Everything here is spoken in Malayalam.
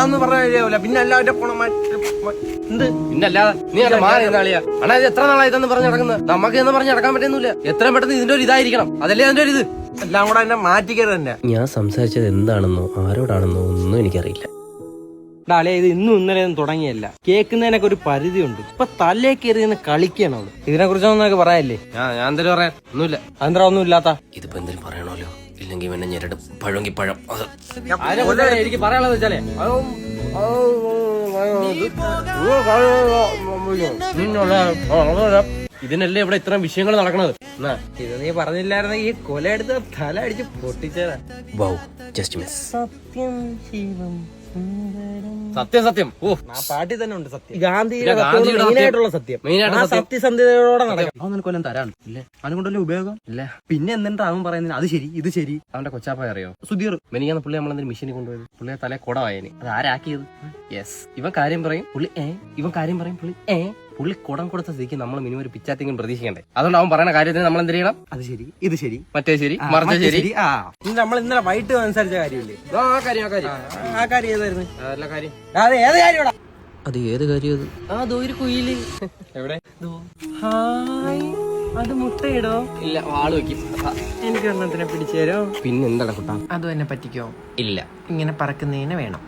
അതൊന്നും പറഞ്ഞാൽ ശരിയാവില്ല. പിന്നെ എല്ലാവരുടെ എന്ത് പിന്നെ അല്ലാതെ നീ അല്ല മാറി നാളിയാ അണാ. ഇത് എത്ര നാളായി ഇതെന്ന് പറഞ്ഞ് നടക്കുന്നത്? നമുക്ക് എന്ന് പറഞ്ഞ് നടക്കാൻ പറ്റുന്നില്ല. എത്രയും പെട്ടെന്ന് ഇതിന്റെ ഒരു ഇതായിരിക്കണം. അതല്ലേ അതിന്റെ ഒരു ഇത്. എല്ലാം കൂടെ എന്നെ മാറ്റിക്കരുത് തന്നെ. ഞാൻ സംസാരിച്ചത് എന്താണെന്നോ ആരോടാണെന്നോ ഒന്നും എനിക്കറിയില്ല. ഡാലേ, ഇത് ഇന്നും ഇന്നലെ ഒന്നും തുടങ്ങിയല്ല. കേൾക്കുന്നതിനൊക്കെ ഒരു പരിധിയുണ്ട്. ഇപ്പൊ തലേ കയറി കളിക്കണം അവിടെ. ഇതിനെ കുറിച്ചൊന്നും പറയാല്ലേ? ഞാൻ എന്തെങ്കിലും പറയാൻ ഒന്നുമില്ല. അതെന്താ ഒന്നും ഇല്ലാത്ത? ഇതിപ്പോ എന്തെങ്കിലും പറയണല്ലോ, ഇല്ലെങ്കിൽ പിന്നെ ഞെരട് പഴമെങ്കിൽ പഴം. എനിക്ക് പറയാനുള്ളത് വെച്ചാലേ, ഇതിനല്ലേ ഇവിടെ ഇത്രയും വിഷയങ്ങൾ നടക്കണത്. ഇത് നീ പറഞ്ഞില്ലായിരുന്ന ഈ കൊല എടുത്ത് തല അടിച്ച് പൊട്ടിച്ചേരാ. Wow, just miss. സത്യം ശിവം സത്യം സത്യം. ഓ, ആ പാട്ടിൽ തന്നെ ഉണ്ട് സത്യം. ഗാന്ധിയുടെ ഗാന്ധിയുടെ മെയിനായിട്ടുള്ള സത്യം. സത്യസന്ധതയോടെ നടക്കണം. അവൻ കൊല്ലം തരാണ് ഇല്ലേ? അവനെ കൊണ്ടല്ലേ ഉപയോഗം ഇല്ല. പിന്നെ എന്തിനാ അവൻ പറയുന്നത് അത് ശരി ഇത് ശരി? അവന്റെ കൊച്ചാപ്പ അറിയോ? സുധീർ മെനിക്കാന്ന് പുള്ളി നമ്മളെന്തിന് മെഷീനിൽ കൊണ്ടുപോയത്. പുള്ളിയെ തലേ കുടവായന്. അത് ആരാക്കിയത്? യെസ്. ഇവൻ കാര്യം പറയും പുള്ളി ഇവൻ കാര്യം പറയും പുള്ളി പുള്ളി കുടം കൊടുത്ത സ്ഥിതിക്ക് നമ്മൾ മിനിമം ഒരു പിച്ചാത്തിങ്ങും പ്രതീക്ഷിക്കണ്ടേ? അതുകൊണ്ട് അവൻ പറയുന്ന കാര്യത്തിന് നമ്മൾ എന്ത് ചെയ്യണം? അത് ശരി ഇത് ശരി മറ്റേ ശരി മറിച്ച ശരി. നമ്മൾ ഇന്നലെ വൈകിട്ട് സംസാരിച്ച കാര്യമില്ലേ? ആ കാര്യം ഏതായിരുന്നു? എല്ലാ കാര്യം അത് ഏത് കാര്യമാടാ? അത് ഏത് കാര്യം? അത് ഒരു കുയില് എവിടെ? അത് മുട്ടയിടോ? ഇല്ല, വാള് വെക്കും. എനിക്ക് ഒരെണ്ണത്തിനെ പിടിച്ചു തരോ? പിന്നെ എന്താടാ കുട്ടാ? അതും എന്നെ പറ്റിക്കോ? ഇല്ല, ഇങ്ങനെ പറക്കുന്നതിനെ വേണം.